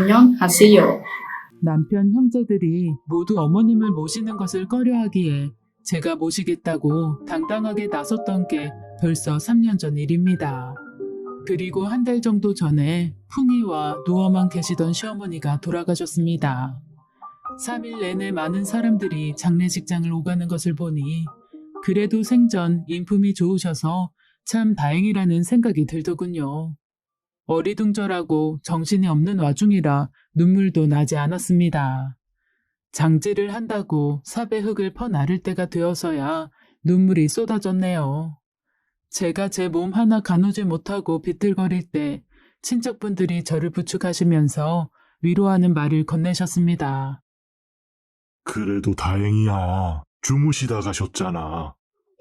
안녕하세요. 남편 형제들이 모두 어머님을 모시는 것을 꺼려하기에 제가 모시겠다고 당당하게 나섰던 게 벌써 3년 전 일입니다. 그리고 한 달 정도 전에 풍이와 누워만 계시던 시어머니가 돌아가셨습니다. 3일 내내 많은 사람들이 장례식장을 오가는 것을 보니 그래도 생전 인품이 좋으셔서 참 다행이라는 생각이 들더군요. 어리둥절하고 정신이 없는 와중이라 눈물도 나지 않았습니다. 장지를 한다고 삽의 흙을 퍼나를 때가 되어서야 눈물이 쏟아졌네요. 제가 제 몸 하나 가누지 못하고 비틀거릴 때 친척분들이 저를 부축하시면서 위로하는 말을 건네셨습니다. 그래도 다행이야. 주무시다 가셨잖아.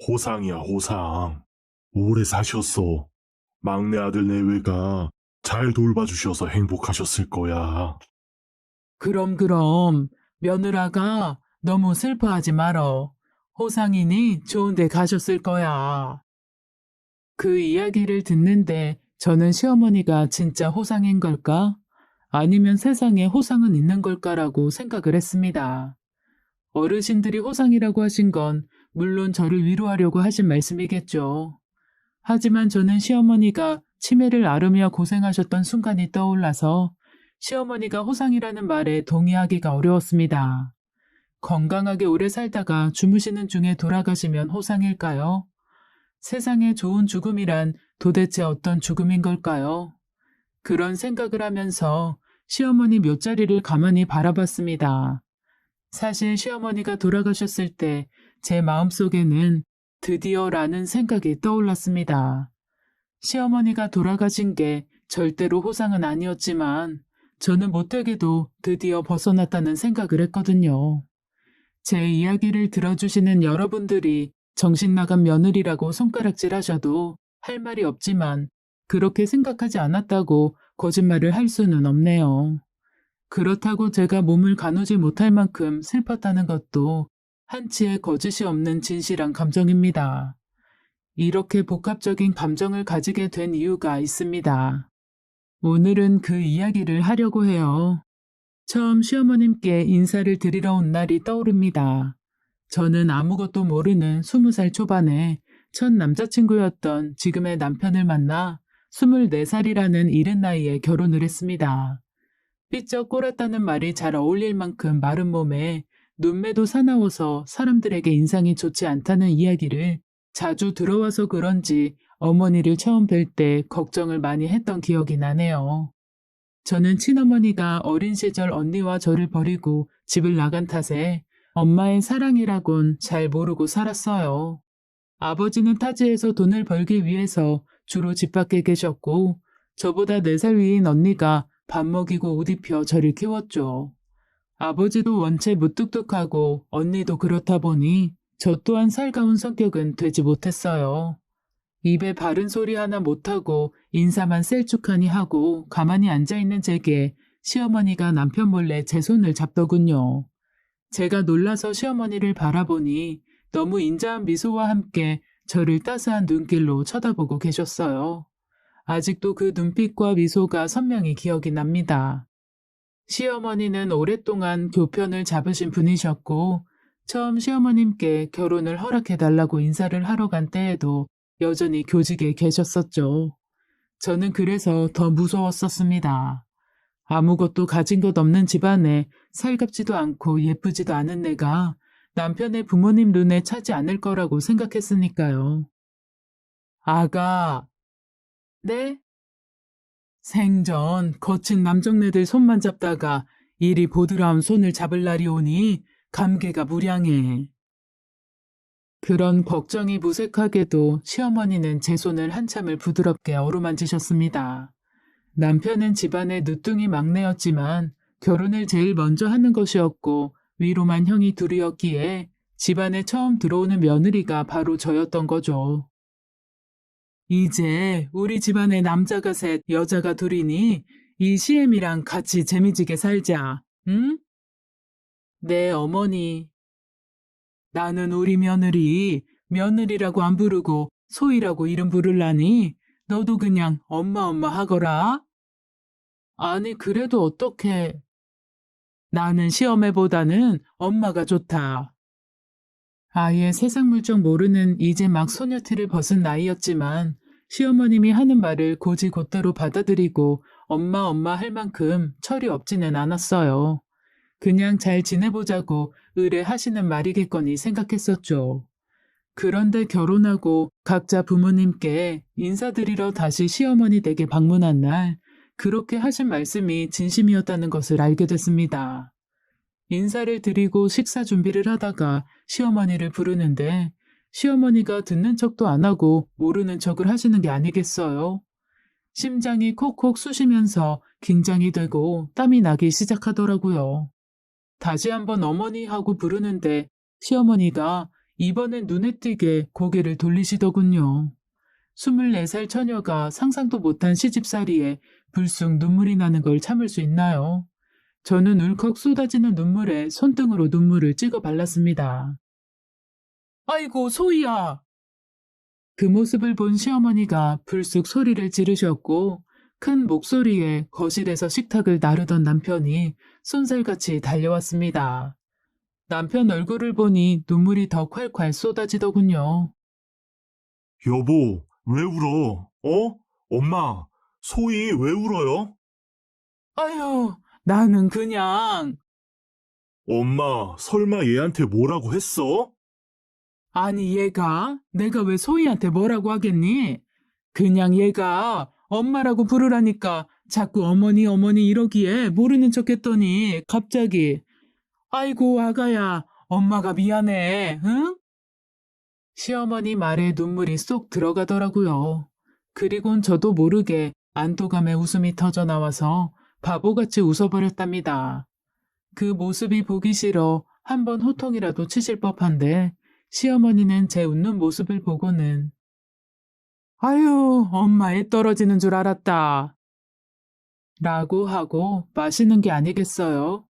호상이야, 호상. 오래 사셨어. 막내 아들 내외가 잘 돌봐주셔서 행복하셨을 거야. 그럼 며느라가 너무 슬퍼하지 말어. 호상이니 좋은 데 가셨을 거야. 그 이야기를 듣는데 저는 시어머니가 진짜 호상인 걸까? 아니면 세상에 호상은 있는 걸까라고 생각을 했습니다. 어르신들이 호상이라고 하신 건 물론 저를 위로하려고 하신 말씀이겠죠. 하지만 저는 시어머니가 치매를 앓으며 고생하셨던 순간이 떠올라서 시어머니가 호상이라는 말에 동의하기가 어려웠습니다. 건강하게 오래 살다가 주무시는 중에 돌아가시면 호상일까요? 세상에 좋은 죽음이란 도대체 어떤 죽음인 걸까요? 그런 생각을 하면서 시어머니 묘자리를 가만히 바라봤습니다. 사실 시어머니가 돌아가셨을 때 제 마음속에는 드디어라는 생각이 떠올랐습니다. 시어머니가 돌아가신 게 절대로 호상은 아니었지만 저는 못되게도 드디어 벗어났다는 생각을 했거든요. 제 이야기를 들어주시는 여러분들이 정신 나간 며느리라고 손가락질 하셔도 할 말이 없지만 그렇게 생각하지 않았다고 거짓말을 할 수는 없네요. 그렇다고 제가 몸을 가누지 못할 만큼 슬펐다는 것도 한치의 거짓이 없는 진실한 감정입니다. 이렇게 복합적인 감정을 가지게 된 이유가 있습니다. 오늘은 그 이야기를 하려고 해요. 처음 시어머님께 인사를 드리러 온 날이 떠오릅니다. 저는 아무것도 모르는 20살 초반에 첫 남자친구였던 지금의 남편을 만나 24살이라는 이른 나이에 결혼을 했습니다. 삐쩍 꼴았다는 말이 잘 어울릴 만큼 마른 몸에 눈매도 사나워서 사람들에게 인상이 좋지 않다는 이야기를 자주 들어와서 그런지 어머니를 처음 뵐 때 걱정을 많이 했던 기억이 나네요. 저는 친어머니가 어린 시절 언니와 저를 버리고 집을 나간 탓에 엄마의 사랑이라곤 잘 모르고 살았어요. 아버지는 타지에서 돈을 벌기 위해서 주로 집 밖에 계셨고 저보다 4살 위인 언니가 밥 먹이고 옷 입혀 저를 키웠죠. 아버지도 원체 무뚝뚝하고 언니도 그렇다 보니 저 또한 살가운 성격은 되지 못했어요. 입에 바른 소리 하나 못하고 인사만 셀쭉하니 하고 가만히 앉아있는 제게 시어머니가 남편 몰래 제 손을 잡더군요. 제가 놀라서 시어머니를 바라보니 너무 인자한 미소와 함께 저를 따스한 눈길로 쳐다보고 계셨어요. 아직도 그 눈빛과 미소가 선명히 기억이 납니다. 시어머니는 오랫동안 교편을 잡으신 분이셨고 처음 시어머님께 결혼을 허락해달라고 인사를 하러 간 때에도 여전히 교직에 계셨었죠. 저는 그래서 더 무서웠었습니다. 아무것도 가진 것 없는 집안에 살갑지도 않고 예쁘지도 않은 내가 남편의 부모님 눈에 차지 않을 거라고 생각했으니까요. 아가, 네? 생전 거친 남정네들 손만 잡다가 이리 보드라운 손을 잡을 날이 오니 감개가 무량해. 그런 걱정이 무색하게도 시어머니는 제 손을 한참을 부드럽게 어루만지셨습니다. 남편은 집안의 늦둥이 막내였지만 결혼을 제일 먼저 하는 것이었고 위로만 형이 둘이었기에 집안에 처음 들어오는 며느리가 바로 저였던 거죠. 이제 우리 집안에 남자가 셋, 여자가 둘이니 이 시엠이랑 같이 재미지게 살자, 응? 네, 어머니. 나는 우리 며느리, 며느리라고 안 부르고 소희라고 이름 부를라니 너도 그냥 엄마 하거라. 아니, 그래도 어떡해. 나는 시어매보다는 엄마가 좋다. 아예 세상 물정 모르는 이제 막 소녀티를 벗은 나이였지만 시어머님이 하는 말을 곧이곧대로 받아들이고 엄마 할 만큼 철이 없지는 않았어요. 그냥 잘 지내보자고 의뢰하시는 말이겠거니 생각했었죠. 그런데 결혼하고 각자 부모님께 인사드리러 다시 시어머니 댁에 방문한 날 그렇게 하신 말씀이 진심이었다는 것을 알게 됐습니다. 인사를 드리고 식사 준비를 하다가 시어머니를 부르는데 시어머니가 듣는 척도 안 하고 모르는 척을 하시는 게 아니겠어요? 심장이 콕콕 쑤시면서 긴장이 되고 땀이 나기 시작하더라고요. 다시 한번 어머니 하고 부르는데 시어머니가 이번엔 눈에 띄게 고개를 돌리시더군요. 24살 처녀가 상상도 못한 시집살이에 불쑥 눈물이 나는 걸 참을 수 있나요? 저는 울컥 쏟아지는 눈물에 손등으로 눈물을 찍어 발랐습니다. 아이고, 소희야! 그 모습을 본 시어머니가 불쑥 소리를 지르셨고 큰 목소리에 거실에서 식탁을 나르던 남편이 쏜살같이 달려왔습니다. 남편 얼굴을 보니 눈물이 더 콸콸 쏟아지더군요. 여보, 왜 울어? 엄마, 소희 왜 울어요? 아유, 나는 그냥... 엄마, 설마 얘한테 뭐라고 했어? 아니, 얘가? 내가 왜 소희한테 뭐라고 하겠니? 그냥 얘가 엄마라고 부르라니까 자꾸 어머니 이러기에 모르는 척 했더니 갑자기 아이고, 아가야, 엄마가 미안해, 응? 시어머니 말에 눈물이 쏙 들어가더라고요. 그리곤 저도 모르게 안도감에 웃음이 터져 나와서 바보같이 웃어버렸답니다. 그 모습이 보기 싫어 한번 호통이라도 치실 법한데 시어머니는 제 웃는 모습을 보고는 아유, 엄마애 떨어지는 줄 알았다. 라고 하고 마시는 게 아니겠어요?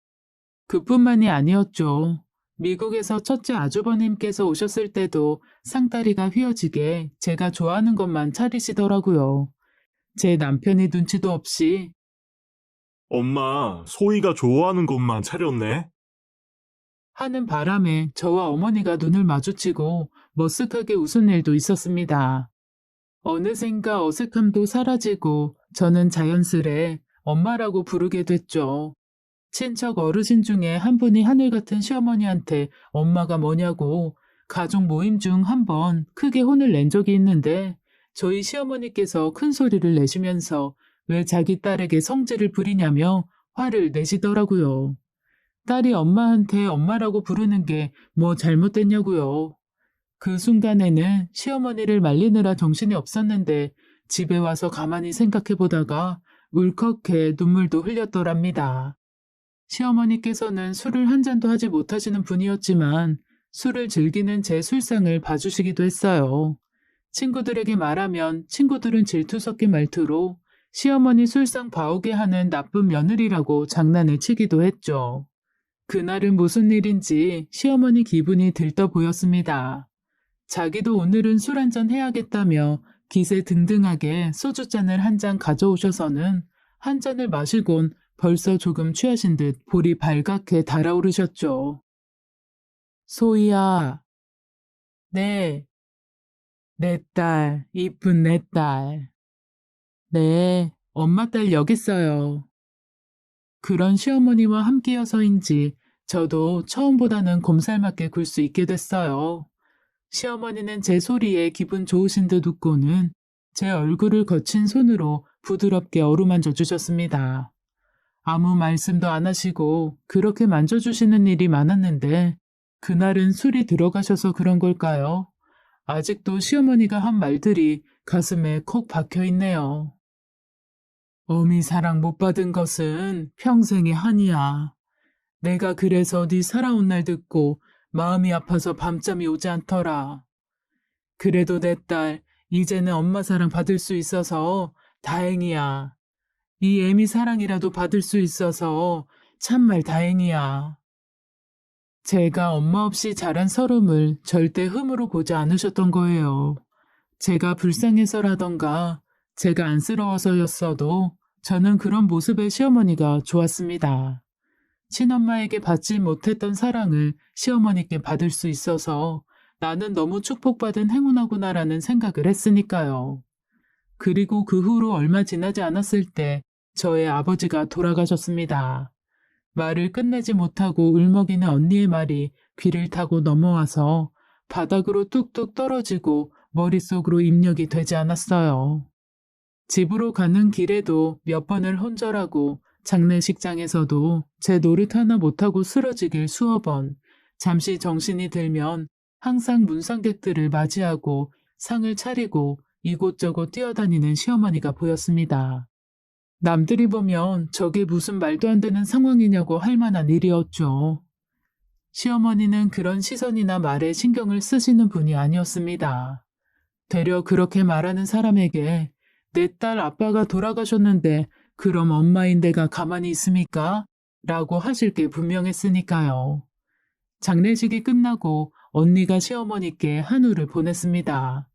그뿐만이 아니었죠. 미국에서 첫째 아주버님께서 오셨을 때도 상다리가 휘어지게 제가 좋아하는 것만 차리시더라고요. 제 남편이 눈치도 없이 엄마, 소희가 좋아하는 것만 차렸네. 하는 바람에 저와 어머니가 눈을 마주치고 머쓱하게 웃은 일도 있었습니다. 어느샌가 어색함도 사라지고 저는 자연스레 엄마라고 부르게 됐죠. 친척 어르신 중에 한 분이 하늘 같은 시어머니한테 엄마가 뭐냐고 가족 모임 중 한 번 크게 혼을 낸 적이 있는데 저희 시어머니께서 큰 소리를 내시면서 왜 자기 딸에게 성질을 부리냐며 화를 내시더라고요. 딸이 엄마한테 엄마라고 부르는 게 뭐 잘못됐냐고요. 그 순간에는 시어머니를 말리느라 정신이 없었는데 집에 와서 가만히 생각해 보다가 울컥해 눈물도 흘렸더랍니다. 시어머니께서는 술을 한 잔도 하지 못하시는 분이었지만 술을 즐기는 제 술상을 봐주시기도 했어요. 친구들에게 말하면 친구들은 질투 섞인 말투로 시어머니 술상 봐오게 하는 나쁜 며느리라고 장난을 치기도 했죠. 그날은 무슨 일인지 시어머니 기분이 들떠 보였습니다. 자기도 오늘은 술 한잔 해야겠다며 기세 등등하게 소주잔을 한 잔 가져오셔서는 한 잔을 마시곤 벌써 조금 취하신 듯 볼이 발갛게 달아오르셨죠. 소희야. 네. 내 딸, 이쁜 내 딸. 네, 엄마 딸 여기 있어요. 그런 시어머니와 함께여서인지 저도 처음보다는 곰살맞게 굴 수 있게 됐어요. 시어머니는 제 소리에 기분 좋으신 듯 웃고는 제 얼굴을 거친 손으로 부드럽게 어루만져 주셨습니다. 아무 말씀도 안 하시고 그렇게 만져주시는 일이 많았는데 그날은 술이 들어가셔서 그런 걸까요? 아직도 시어머니가 한 말들이 가슴에 콕 박혀 있네요. 어미 사랑 못 받은 것은 평생의 한이야. 내가 그래서 네 살아온 날 듣고 마음이 아파서 밤잠이 오지 않더라. 그래도 내 딸, 이제는 엄마 사랑 받을 수 있어서 다행이야. 이 애미 사랑이라도 받을 수 있어서 참말 다행이야. 제가 엄마 없이 자란 서름을 절대 흠으로 보지 않으셨던 거예요. 제가 불쌍해서라던가 제가 안쓰러워서였어도 저는 그런 모습의 시어머니가 좋았습니다. 친엄마에게 받지 못했던 사랑을 시어머니께 받을 수 있어서 나는 너무 축복받은 행운하구나라는 생각을 했으니까요. 그리고 그 후로 얼마 지나지 않았을 때 저의 아버지가 돌아가셨습니다. 말을 끝내지 못하고 울먹이는 언니의 말이 귀를 타고 넘어와서 바닥으로 뚝뚝 떨어지고 머릿속으로 입력이 되지 않았어요. 집으로 가는 길에도 몇 번을 혼절하고 장례식장에서도 제 노릇 하나 못하고 쓰러지길 수어 번, 잠시 정신이 들면 항상 문상객들을 맞이하고 상을 차리고 이곳저곳 뛰어다니는 시어머니가 보였습니다. 남들이 보면 저게 무슨 말도 안 되는 상황이냐고 할 만한 일이었죠. 시어머니는 그런 시선이나 말에 신경을 쓰시는 분이 아니었습니다. 되려 그렇게 말하는 사람에게 내 딸 아빠가 돌아가셨는데 그럼 엄마인 내가 가만히 있습니까? 라고 하실 게 분명했으니까요. 장례식이 끝나고 언니가 시어머니께 한우를 보냈습니다.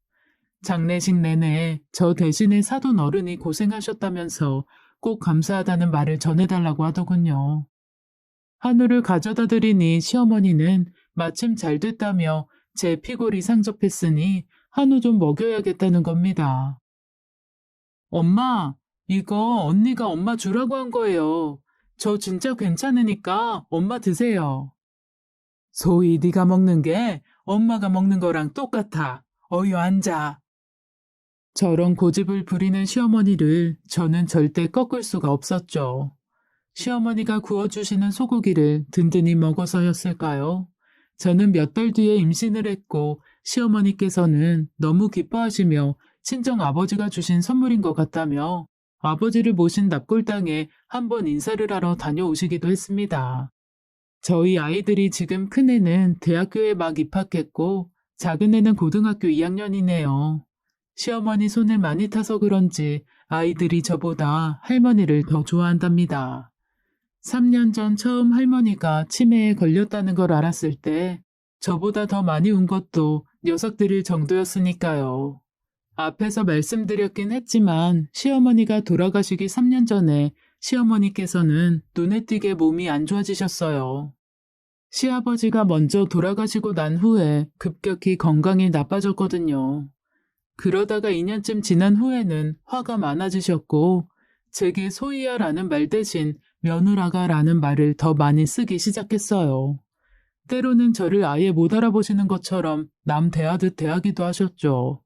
장례식 내내 저 대신에 사돈 어른이 고생하셨다면서 꼭 감사하다는 말을 전해달라고 하더군요. 한우를 가져다 드리니 시어머니는 마침 잘 됐다며 제 피골이 상접했으니 한우 좀 먹여야겠다는 겁니다. 엄마, 이거 언니가 엄마 주라고 한 거예요. 저 진짜 괜찮으니까 엄마 드세요. 소희 네가 먹는 게 엄마가 먹는 거랑 똑같아. 어여 앉아. 저런 고집을 부리는 시어머니를 저는 절대 꺾을 수가 없었죠. 시어머니가 구워주시는 소고기를 든든히 먹어서였을까요? 저는 몇 달 뒤에 임신을 했고 시어머니께서는 너무 기뻐하시며 친정 아버지가 주신 선물인 것 같다며 아버지를 모신 납골당에 한번 인사를 하러 다녀오시기도 했습니다. 저희 아이들이 지금 큰애는 대학교에 막 입학했고 작은애는 고등학교 2학년이네요. 시어머니 손을 많이 타서 그런지 아이들이 저보다 할머니를 더 좋아한답니다. 3년 전 처음 할머니가 치매에 걸렸다는 걸 알았을 때 저보다 더 많이 운 것도 녀석들일 정도였으니까요. 앞에서 말씀드렸긴 했지만 시어머니가 돌아가시기 3년 전에 시어머니께서는 눈에 띄게 몸이 안 좋아지셨어요. 시아버지가 먼저 돌아가시고 난 후에 급격히 건강이 나빠졌거든요. 그러다가 2년쯤 지난 후에는 화가 많아지셨고 제게 소희야라는 말 대신 며느라가라는 말을 더 많이 쓰기 시작했어요. 때로는 저를 아예 못 알아보시는 것처럼 남 대하듯 대하기도 하셨죠.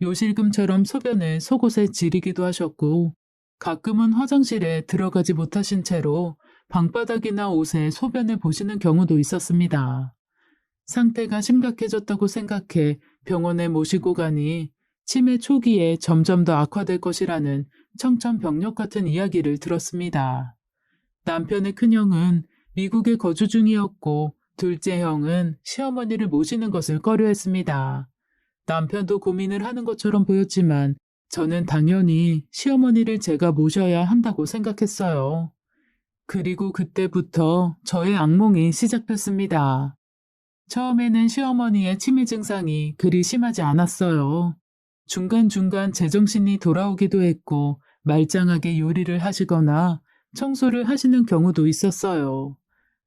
요실금처럼 소변을 속옷에 지리기도 하셨고 가끔은 화장실에 들어가지 못하신 채로 방바닥이나 옷에 소변을 보시는 경우도 있었습니다. 상태가 심각해졌다고 생각해 병원에 모시고 가니 치매 초기에 점점 더 악화될 것이라는 청천벽력 같은 이야기를 들었습니다. 남편의 큰형은 미국에 거주 중이었고 둘째 형은 시어머니를 모시는 것을 꺼려했습니다. 남편도 고민을 하는 것처럼 보였지만 저는 당연히 시어머니를 제가 모셔야 한다고 생각했어요. 그리고 그때부터 저의 악몽이 시작됐습니다. 처음에는 시어머니의 치매 증상이 그리 심하지 않았어요. 중간중간 제정신이 돌아오기도 했고 말짱하게 요리를 하시거나 청소를 하시는 경우도 있었어요.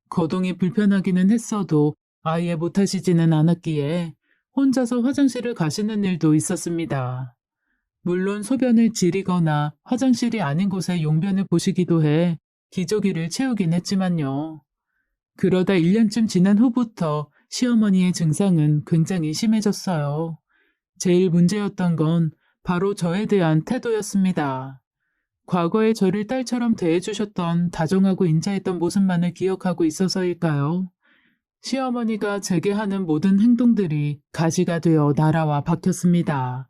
거동이 불편하기는 했어도 아예 못하시지는 않았기에 혼자서 화장실을 가시는 일도 있었습니다. 물론 소변을 지리거나 화장실이 아닌 곳에 용변을 보시기도 해 기저귀를 채우긴 했지만요. 그러다 1년쯤 지난 후부터 시어머니의 증상은 굉장히 심해졌어요. 제일 문제였던 건 바로 저에 대한 태도였습니다. 과거에 저를 딸처럼 대해주셨던 다정하고 인자했던 모습만을 기억하고 있어서일까요? 시어머니가 제게 하는 모든 행동들이 가시가 되어 날아와 박혔습니다.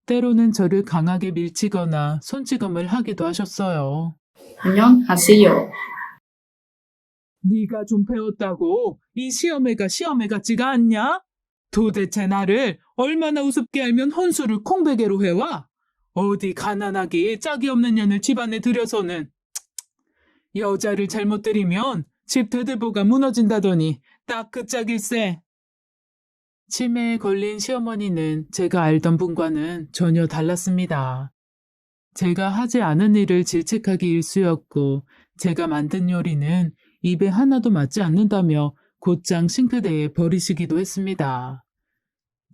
때로는 저를 강하게 밀치거나 손찌검을 하기도 하셨어요. 안녕하세요. 네가 좀 배웠다고 이 시어매가 시어매 같지가 않냐? 도대체 나를 얼마나 우습게 알면 혼수를 콩베개로 해와? 어디 가난하기 짝이 없는 년을 집안에 들여서는 여자를 잘못 들이면 집 대들보가 무너진다더니 딱 그 짝일세. 치매에 걸린 시어머니는 제가 알던 분과는 전혀 달랐습니다. 제가 하지 않은 일을 질책하기 일쑤였고 제가 만든 요리는 입에 하나도 맞지 않는다며 곧장 싱크대에 버리시기도 했습니다.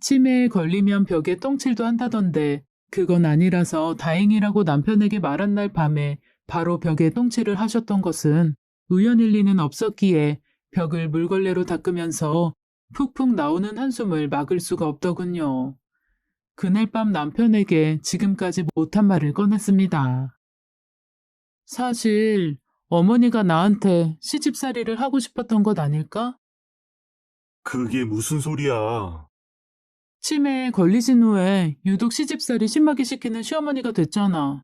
치매에 걸리면 벽에 똥칠도 한다던데 그건 아니라서 다행이라고 남편에게 말한 날 밤에 바로 벽에 똥칠을 하셨던 것은 우연일 리는 없었기에 벽을 물걸레로 닦으면서 푹푹 나오는 한숨을 막을 수가 없더군요. 그날 밤 남편에게 지금까지 못한 말을 꺼냈습니다. 사실 어머니가 나한테 시집살이를 하고 싶었던 것 아닐까? 그게 무슨 소리야? 치매에 걸리신 후에 유독 시집살이 심하게 시키는 시어머니가 됐잖아.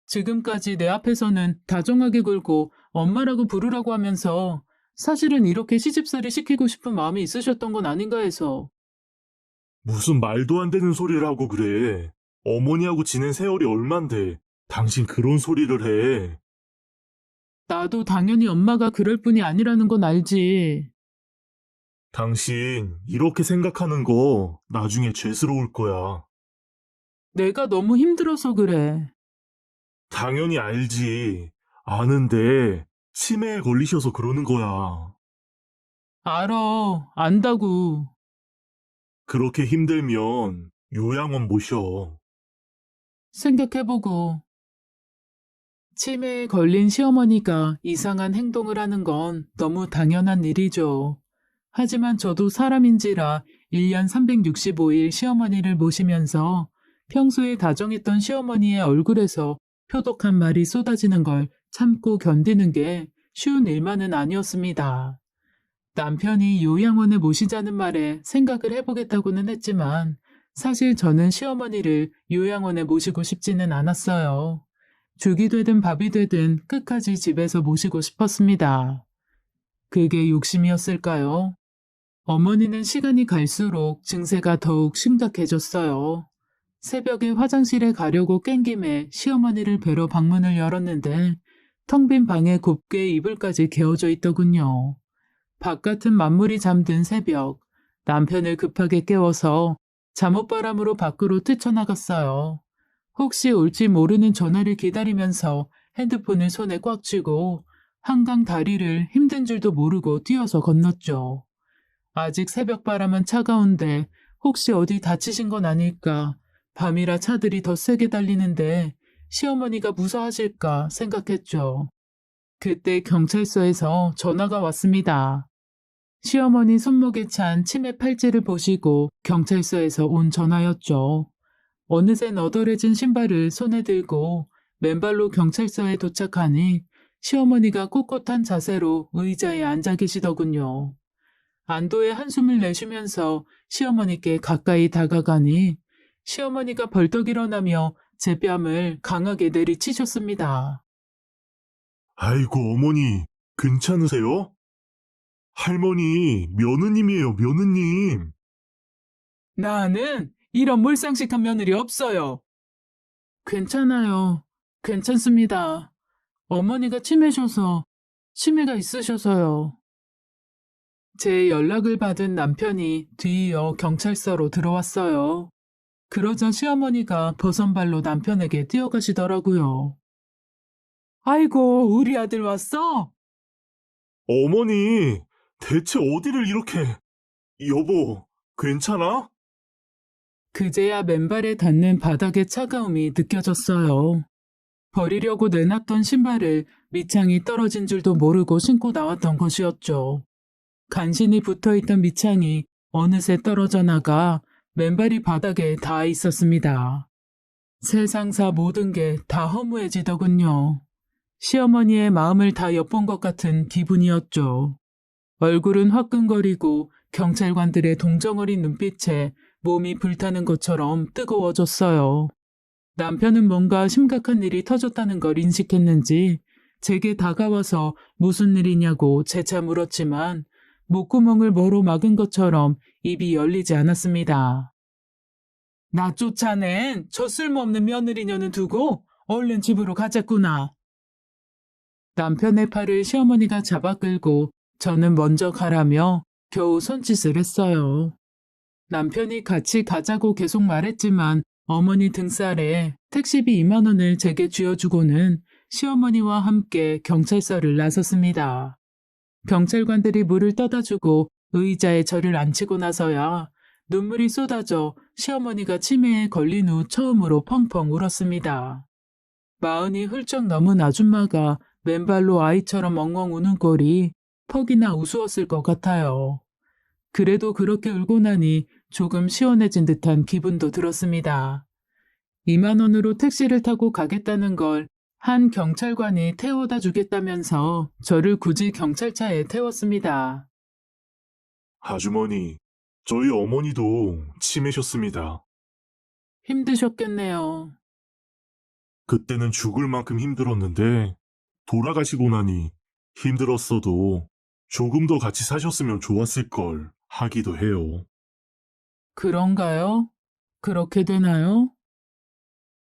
지금까지 내 앞에서는 다정하게 굴고 엄마라고 부르라고 하면서 사실은 이렇게 시집살이 시키고 싶은 마음이 있으셨던 건 아닌가 해서. 무슨 말도 안 되는 소리를 하고 그래. 어머니하고 지낸 세월이 얼만데 당신 그런 소리를 해. 나도 당연히 엄마가 그럴 뿐이 아니라는 건 알지. 당신 이렇게 생각하는 거 나중에 죄스러울 거야. 내가 너무 힘들어서 그래. 당연히 알지. 아는데 치매에 걸리셔서 그러는 거야. 알아, 안다고. 그렇게 힘들면 요양원 모셔. 생각해보고. 치매에 걸린 시어머니가 이상한 행동을 하는 건 너무 당연한 일이죠. 하지만 저도 사람인지라 1년 365일 시어머니를 모시면서 평소에 다정했던 시어머니의 얼굴에서 표독한 말이 쏟아지는 걸 참고 견디는 게 쉬운 일만은 아니었습니다. 남편이 요양원에 모시자는 말에 생각을 해보겠다고는 했지만 사실 저는 시어머니를 요양원에 모시고 싶지는 않았어요. 죽이 되든 밥이 되든 끝까지 집에서 모시고 싶었습니다. 그게 욕심이었을까요? 어머니는 시간이 갈수록 증세가 더욱 심각해졌어요. 새벽에 화장실에 가려고 깬 김에 시어머니를 뵈러 방문을 열었는데 텅 빈 방에 곱게 이불까지 개어져 있더군요. 바깥은 만물이 잠든 새벽, 남편을 급하게 깨워서 잠옷바람으로 밖으로 뛰쳐나갔어요. 혹시 올지 모르는 전화를 기다리면서 핸드폰을 손에 꽉 쥐고 한강 다리를 힘든 줄도 모르고 뛰어서 건넜죠. 아직 새벽바람은 차가운데 혹시 어디 다치신 건 아닐까, 밤이라 차들이 더 세게 달리는데 시어머니가 무사하실까 생각했죠. 그때 경찰서에서 전화가 왔습니다. 시어머니 손목에 찬 치매 팔찌를 보시고 경찰서에서 온 전화였죠. 어느새 너덜해진 신발을 손에 들고 맨발로 경찰서에 도착하니 시어머니가 꼿꼿한 자세로 의자에 앉아 계시더군요. 안도의 한숨을 내쉬면서 시어머니께 가까이 다가가니 시어머니가 벌떡 일어나며 제 뺨을 강하게 내리치셨습니다. 아이고, 어머니, 괜찮으세요? 할머니, 며느님이에요, 며느님. 나는 이런 몰상식한 며느리 없어요. 괜찮아요. 괜찮습니다. 어머니가 치매가 있으셔서요. 제 연락을 받은 남편이 뒤이어 경찰서로 들어왔어요. 그러자 시어머니가 버선발로 남편에게 뛰어가시더라고요. 아이고, 우리 아들 왔어? 어머니, 대체 어디를 이렇게... 여보, 괜찮아? 그제야 맨발에 닿는 바닥의 차가움이 느껴졌어요. 버리려고 내놨던 신발을 밑창이 떨어진 줄도 모르고 신고 나왔던 것이었죠. 간신히 붙어있던 밑창이 어느새 떨어져 나가 맨발이 바닥에 닿아 있었습니다. 세상사 모든 게 다 허무해지더군요. 시어머니의 마음을 다 엿본 것 같은 기분이었죠. 얼굴은 화끈거리고 경찰관들의 동정어린 눈빛에 몸이 불타는 것처럼 뜨거워졌어요. 남편은 뭔가 심각한 일이 터졌다는 걸 인식했는지 제게 다가와서 무슨 일이냐고 재차 물었지만 목구멍을 뭐로 막은 것처럼 입이 열리지 않았습니다. 나 쫓아낸 저 쓸모없는 며느리녀는 두고 얼른 집으로 가자꾸나. 남편의 팔을 시어머니가 잡아 끌고 저는 먼저 가라며 겨우 손짓을 했어요. 남편이 같이 가자고 계속 말했지만 어머니 등살에 택시비 2만 원을 제게 쥐어주고는 시어머니와 함께 경찰서를 나섰습니다. 경찰관들이 물을 떠다주고 의자에 저를 앉히고 나서야 눈물이 쏟아져 시어머니가 치매에 걸린 후 처음으로 펑펑 울었습니다. 마흔이 훌쩍 넘은 아줌마가 맨발로 아이처럼 엉엉 우는 꼴이 퍽이나 우스웠을 것 같아요. 그래도 그렇게 울고 나니 조금 시원해진 듯한 기분도 들었습니다. 2만 원으로 택시를 타고 가겠다는 걸 한 경찰관이 태워다 주겠다면서 저를 굳이 경찰차에 태웠습니다. 아주머니, 저희 어머니도 치매셨습니다. 힘드셨겠네요. 그때는 죽을 만큼 힘들었는데 돌아가시고 나니 힘들었어도 조금 더 같이 사셨으면 좋았을 걸 하기도 해요. 그런가요? 그렇게 되나요?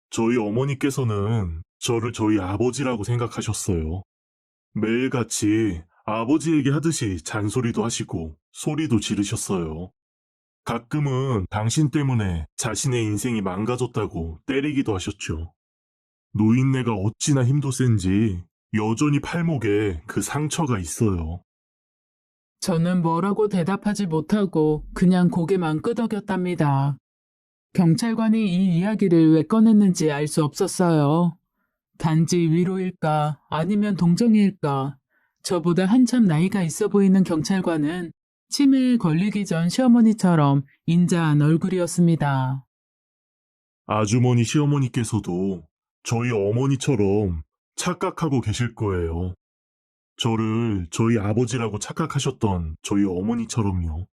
저희 어머니께서는 저를 저희 아버지라고 생각하셨어요. 매일같이 아버지에게 하듯이 잔소리도 하시고 소리도 지르셨어요. 가끔은 당신 때문에 자신의 인생이 망가졌다고 때리기도 하셨죠. 노인네가 어찌나 힘도 센지 여전히 팔목에 그 상처가 있어요. 저는 뭐라고 대답하지 못하고 그냥 고개만 끄덕였답니다. 경찰관이 이 이야기를 왜 꺼냈는지 알 수 없었어요. 단지 위로일까 아니면 동정일까. 저보다 한참 나이가 있어 보이는 경찰관은 치매에 걸리기 전 시어머니처럼 인자한 얼굴이었습니다. 아주머니 시어머니께서도 저희 어머니처럼 착각하고 계실 거예요. 저를 저희 아버지라고 착각하셨던 저희 어머니처럼요.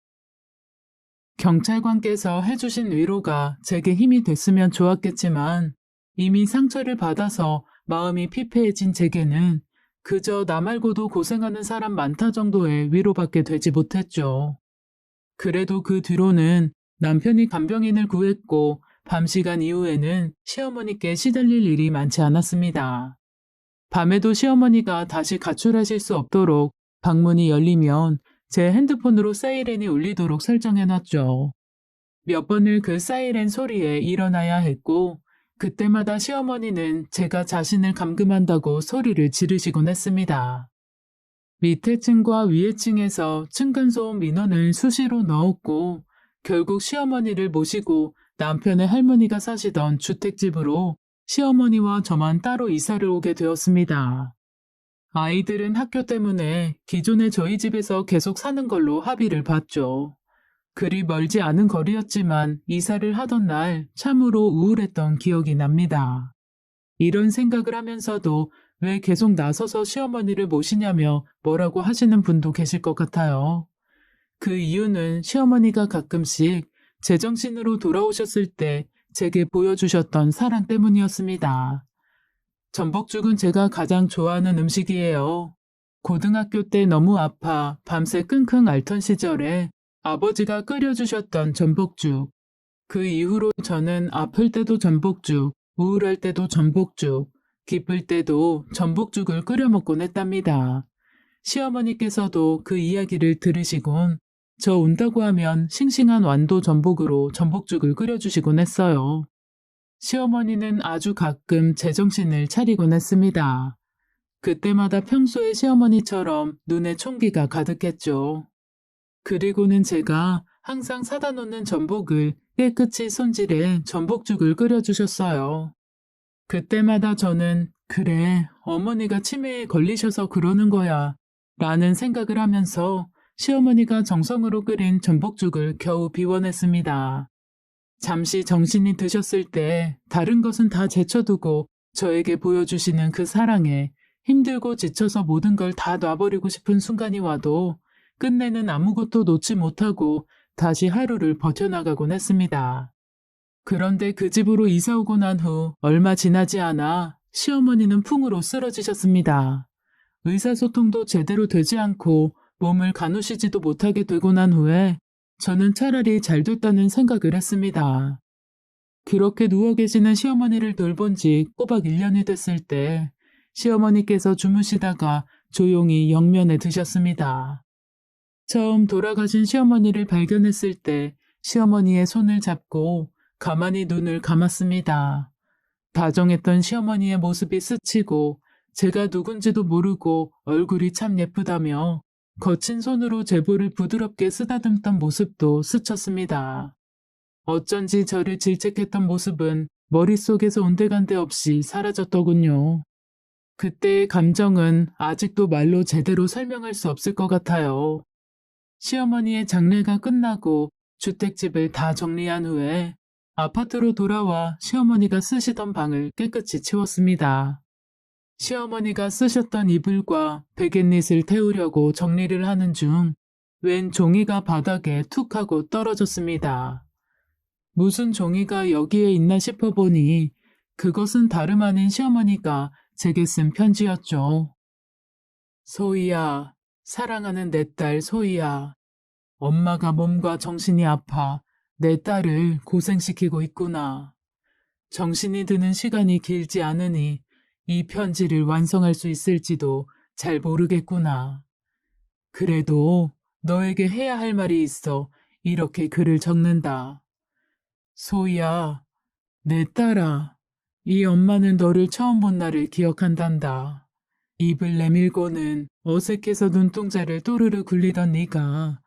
경찰관께서 해주신 위로가 제게 힘이 됐으면 좋았겠지만 이미 상처를 받아서 마음이 피폐해진 제게는 그저 나 말고도 고생하는 사람 많다 정도의 위로밖에 되지 못했죠. 그래도 그 뒤로는 남편이 간병인을 구했고 밤 시간 이후에는 시어머니께 시달릴 일이 많지 않았습니다. 밤에도 시어머니가 다시 가출하실 수 없도록 방문이 열리면 제 핸드폰으로 사이렌이 울리도록 설정해놨죠. 몇 번을 그 사이렌 소리에 일어나야 했고 그때마다 시어머니는 제가 자신을 감금한다고 소리를 지르시곤 했습니다. 밑에 층과 위에 층에서 층간소음 민원을 수시로 넣었고 결국 시어머니를 모시고 남편의 할머니가 사시던 주택집으로 시어머니와 저만 따로 이사를 오게 되었습니다. 아이들은 학교 때문에 기존에 저희 집에서 계속 사는 걸로 합의를 봤죠. 그리 멀지 않은 거리였지만 이사를 하던 날 참으로 우울했던 기억이 납니다. 이런 생각을 하면서도 왜 계속 나서서 시어머니를 모시냐며 뭐라고 하시는 분도 계실 것 같아요. 그 이유는 시어머니가 가끔씩 제정신으로 돌아오셨을 때 제게 보여주셨던 사랑 때문이었습니다. 전복죽은 제가 가장 좋아하는 음식이에요. 고등학교 때 너무 아파 밤새 끙끙 앓던 시절에 아버지가 끓여주셨던 전복죽. 그 이후로 저는 아플 때도 전복죽, 우울할 때도 전복죽, 기쁠 때도 전복죽을 끓여 먹곤 했답니다. 시어머니께서도 그 이야기를 들으시곤 저 온다고 하면 싱싱한 완도 전복으로 전복죽을 끓여주시곤 했어요. 시어머니는 아주 가끔 제정신을 차리곤 했습니다. 그때마다 평소의 시어머니처럼 눈에 총기가 가득했죠. 그리고는 제가 항상 사다 놓는 전복을 깨끗이 손질해 전복죽을 끓여주셨어요. 그때마다 저는 그래, 어머니가 치매에 걸리셔서 그러는 거야 라는 생각을 하면서 시어머니가 정성으로 끓인 전복죽을 겨우 비워냈습니다. 잠시 정신이 드셨을 때 다른 것은 다 제쳐두고 저에게 보여주시는 그 사랑에 힘들고 지쳐서 모든 걸 다 놔버리고 싶은 순간이 와도 끝내는 아무것도 놓지 못하고 다시 하루를 버텨나가곤 했습니다. 그런데 그 집으로 이사 오고 난 후 얼마 지나지 않아 시어머니는 풍으로 쓰러지셨습니다. 의사소통도 제대로 되지 않고 몸을 가누시지도 못하게 되고 난 후에 저는 차라리 잘 됐다는 생각을 했습니다. 그렇게 누워 계시는 시어머니를 돌본 지 꼬박 1년이 됐을 때 시어머니께서 주무시다가 조용히 영면에 드셨습니다. 처음 돌아가신 시어머니를 발견했을 때 시어머니의 손을 잡고 가만히 눈을 감았습니다. 다정했던 시어머니의 모습이 스치고 제가 누군지도 모르고 얼굴이 참 예쁘다며 거친 손으로 제 볼을 부드럽게 쓰다듬던 모습도 스쳤습니다. 어쩐지 저를 질책했던 모습은 머릿속에서 온데간데 없이 사라졌더군요. 그때의 감정은 아직도 말로 제대로 설명할 수 없을 것 같아요. 시어머니의 장례가 끝나고 주택집을 다 정리한 후에 아파트로 돌아와 시어머니가 쓰시던 방을 깨끗이 치웠습니다. 시어머니가 쓰셨던 이불과 베갯닛을 태우려고 정리를 하는 중 웬 종이가 바닥에 툭 하고 떨어졌습니다. 무슨 종이가 여기에 있나 싶어 보니 그것은 다름 아닌 시어머니가 제게 쓴 편지였죠. 소희야, 사랑하는 내 딸 소희야. 엄마가 몸과 정신이 아파 내 딸을 고생시키고 있구나. 정신이 드는 시간이 길지 않으니 이 편지를 완성할 수 있을지도 잘 모르겠구나. 그래도 너에게 해야 할 말이 있어 이렇게 글을 적는다. 소희야, 내 딸아, 이 엄마는 너를 처음 본 날을 기억한단다. 입을 내밀고는 어색해서 눈동자를 또르르 굴리던 네가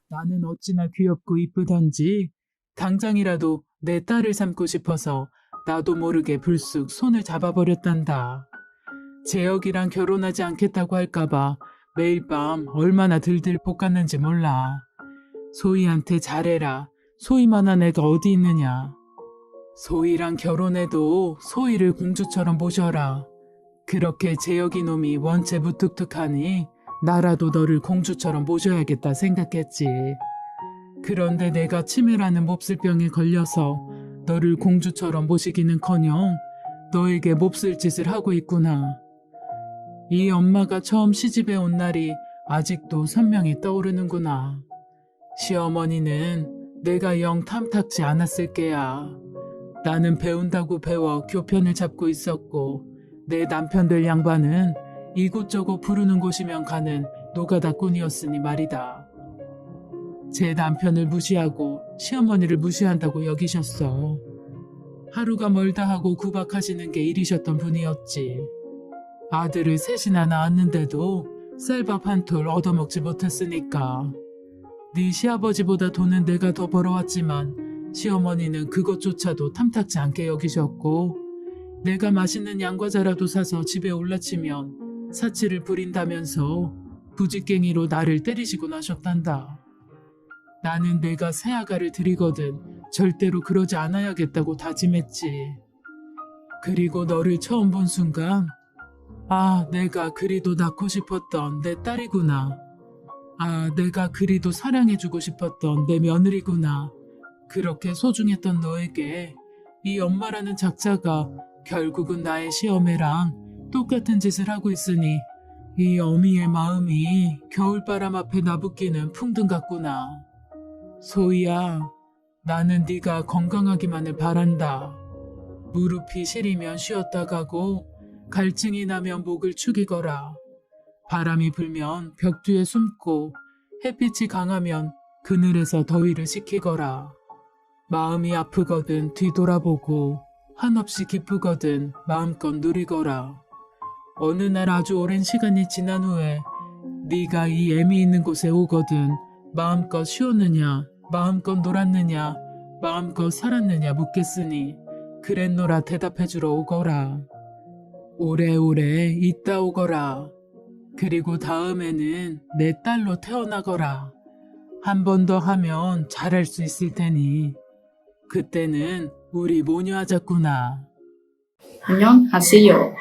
나는 어찌나 귀엽고 이쁘던지 당장이라도 내 딸을 삼고 싶어서 나도 모르게 불쑥 손을 잡아버렸단다. 재혁이랑 결혼하지 않겠다고 할까봐 매일 밤 얼마나 들들 볶았는지 몰라. 소희한테 잘해라. 소희만한 애가 어디 있느냐. 소희랑 결혼해도 소희를 공주처럼 모셔라. 그렇게 재혁이 놈이 원체 무뚝뚝하니 나라도 너를 공주처럼 모셔야겠다 생각했지. 그런데 내가 치매라는 몹쓸 병에 걸려서 너를 공주처럼 모시기는커녕 너에게 몹쓸 짓을 하고 있구나. 이 엄마가 처음 시집에 온 날이 아직도 선명히 떠오르는구나. 시어머니는 내가 영 탐탁지 않았을 게야. 나는 배운다고 배워 교편을 잡고 있었고 내 남편 될 양반은 이곳저곳 부르는 곳이면 가는 노가다꾼이었으니 말이다. 제 남편을 무시하고 시어머니를 무시한다고 여기셨어. 하루가 멀다 하고 구박하시는 게 일이셨던 분이었지. 아들을 셋이나 낳았는데도 쌀밥 한 톨 얻어먹지 못했으니까. 네 시아버지보다 돈은 내가 더 벌어왔지만 시어머니는 그것조차도 탐탁지 않게 여기셨고 내가 맛있는 양과자라도 사서 집에 올라치면 사치를 부린다면서 부직갱이로 나를 때리시곤 하셨단다. 나는 내가 새아가를 드리거든 절대로 그러지 않아야겠다고 다짐했지. 그리고 너를 처음 본 순간 아, 내가 그리도 낳고 싶었던 내 딸이구나. 아, 내가 그리도 사랑해주고 싶었던 내 며느리구나. 그렇게 소중했던 너에게 이 엄마라는 작자가 결국은 나의 시어매랑 똑같은 짓을 하고 있으니 이 어미의 마음이 겨울바람 앞에 나붓기는 풍등 같구나. 소희야, 나는 네가 건강하기만을 바란다. 무릎이 시리면 쉬었다 가고 갈증이 나면 목을 축이거라. 바람이 불면 벽 뒤에 숨고 햇빛이 강하면 그늘에서 더위를 식히거라. 마음이 아프거든 뒤돌아보고 한없이 기쁘거든 마음껏 누리거라. 어느 날 아주 오랜 시간이 지난 후에 네가 이 애미 있는 곳에 오거든 마음껏 쉬었느냐 마음껏 놀았느냐 마음껏 살았느냐 묻겠으니 그랬노라 대답해주러 오거라. 오래오래 있다 오거라. 그리고 다음에는 내 딸로 태어나거라. 한 번 더 하면 잘할 수 있을 테니 그때는 우리 모녀하자꾸나. 안녕하세요.